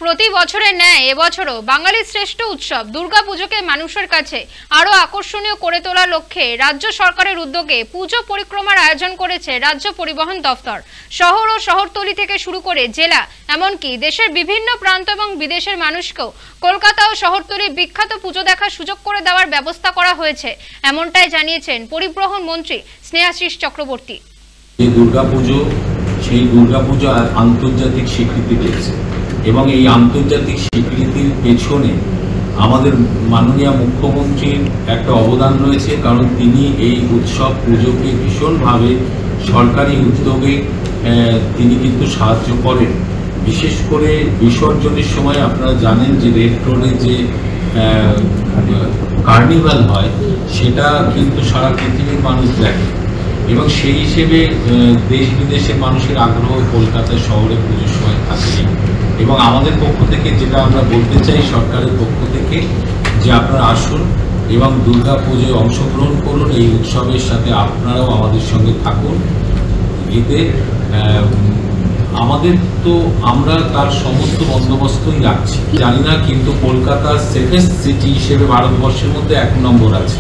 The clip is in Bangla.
প্রতি বছরের ন্যায় এবছরও বাঙালির শ্রেষ্ঠ উৎসব দুর্গাপুজোকে মানুষের কাছে আরো আকর্ষণীয় করে তোলার লক্ষ্যে রাজ্য সরকারের উদ্যোগে পুজো পরিক্রমার আয়োজন করেছে রাজ্য পরিবহন দফতর। শহর ও শহরতলি থেকে শুরু করে জেলা এমনকি দেশের বিভিন্ন প্রান্ত এবং বিদেশের মানুষকেও কলকাতা ও শহরতলির বিখ্যাত পুজো দেখার সুযোগ করে দেওয়ার ব্যবস্থা করা হয়েছে, এমনটাই জানিয়েছেন পরিবহন মন্ত্রী স্নেহাশিস চক্রবর্তী। এই দুর্গাপুজো সেই দুর্গাপুজো আন্তর্জাতিক স্বীকৃতি পেয়েছে এবং এই আন্তর্জাতিক স্বীকৃতির পেছনে আমাদের মাননীয় মুখ্যমন্ত্রীর একটা অবদান রয়েছে, কারণ তিনি এই উৎসব পুজোকে ভীষণভাবে সরকারি উদ্যোগে তিনি কিন্তু সাহায্য করেন। বিশেষ করে বিসর্জনের সময় আপনারা জানেন যে রেড রোডে যে কার্নিভাল হয় সেটা কিন্তু সারা পৃথিবীর মানুষ দেখে এবং সেই হিসেবে দেশ বিদেশের মানুষের আগ্রহ কলকাতা শহরে পুজোর সময় থাকে। এবং আমাদের পক্ষ থেকে যেটা আমরা বলতে চাই সরকারের পক্ষ থেকে যে আপনারা আসুন এবং দুর্গা পুজোয় অংশগ্রহণ করুন, এই উৎসবের সাথে আপনারাও আমাদের সঙ্গে থাকুন। এতে আমাদের তো আমরা তার সমস্ত বন্দোবস্তই রাখছি, জানি না, কিন্তু কলকাতা সেফেস্ট সিটি হিসেবে ভারতবর্ষের মধ্যে 1 নম্বর আছে।